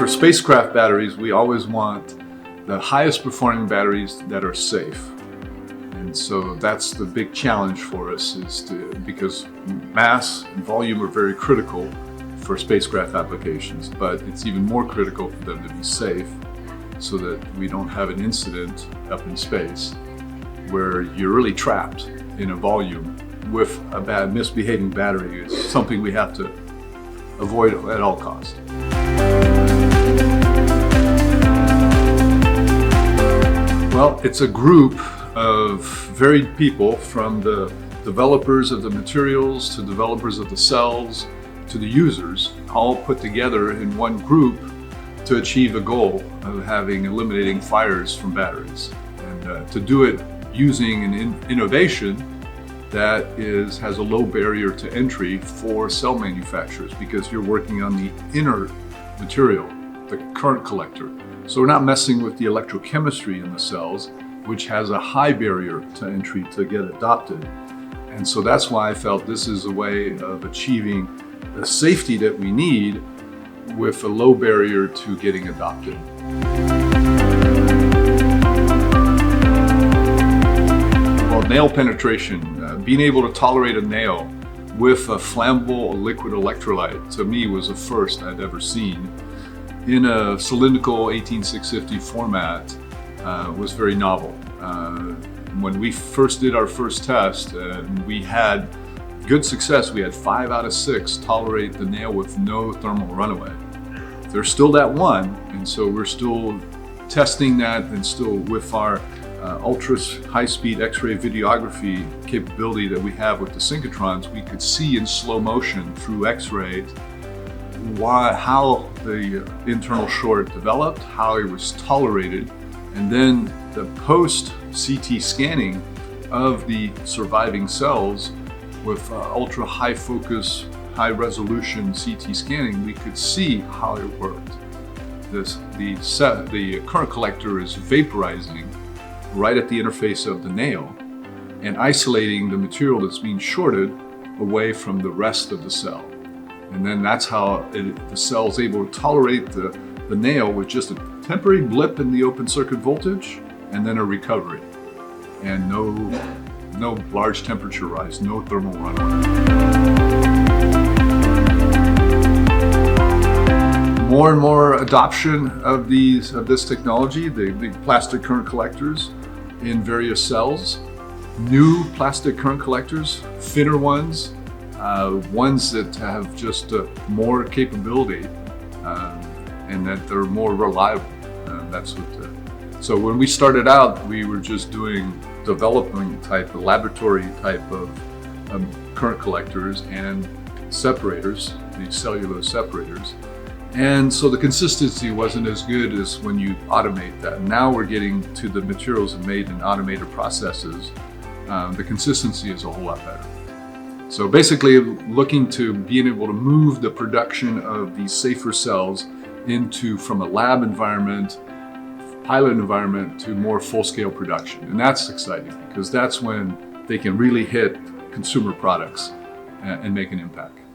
For spacecraft batteries, we always want the highest performing batteries that are safe. And so that's the big challenge for us, because mass and volume are very critical for spacecraft applications, but it's even more critical for them to be safe so that we don't have an incident up in space where you're really trapped in a volume with a bad misbehaving battery. It's something we have to avoid at all costs. Well, it's a group of varied people, from the developers of the materials to developers of the cells to the users, all put together in one group to achieve a goal of eliminating fires from batteries, and to do it using an innovation that has a low barrier to entry for cell manufacturers, because you're working on the inner material, the current collector. So we're not messing with the electrochemistry in the cells, which has a high barrier to entry to get adopted. And so that's why I felt this is a way of achieving the safety that we need with a low barrier to getting adopted. Well, nail penetration, being able to tolerate a nail with a flammable liquid electrolyte, to me was a first I'd ever seen. In a cylindrical 18650 format, was very novel. When we first did our first test, and we had good success, we had 5 out of 6 tolerate the nail with no thermal runaway. There's still that one, and so we're still testing that, and still with our ultra high-speed X-ray videography capability that we have with the synchrotrons, we could see in slow motion through X-rays how the internal short developed, how it was tolerated, and then the post-CT scanning of the surviving cells with ultra high focus, high resolution CT scanning, we could see how it worked. The current collector is vaporizing right at the interface of the nail and isolating the material that's being shorted away from the rest of the cell. And then that's how the cell is able to tolerate the nail with just a temporary blip in the open circuit voltage and then a recovery. And no large temperature rise, no thermal runaway. More and more adoption of this technology, the plastic current collectors in various cells. New plastic current collectors, thinner ones, ones that have just more capability, and that they're more reliable. So when we started out, we were just doing laboratory type of current collectors and separators, the cellulose separators. And so the consistency wasn't as good as when you automate that. Now we're getting to the materials made in automated processes. The consistency is a whole lot better. So basically looking to being able to move the production of these safer cells from a lab environment, pilot environment, to more full-scale production. And that's exciting, because that's when they can really hit consumer products and make an impact.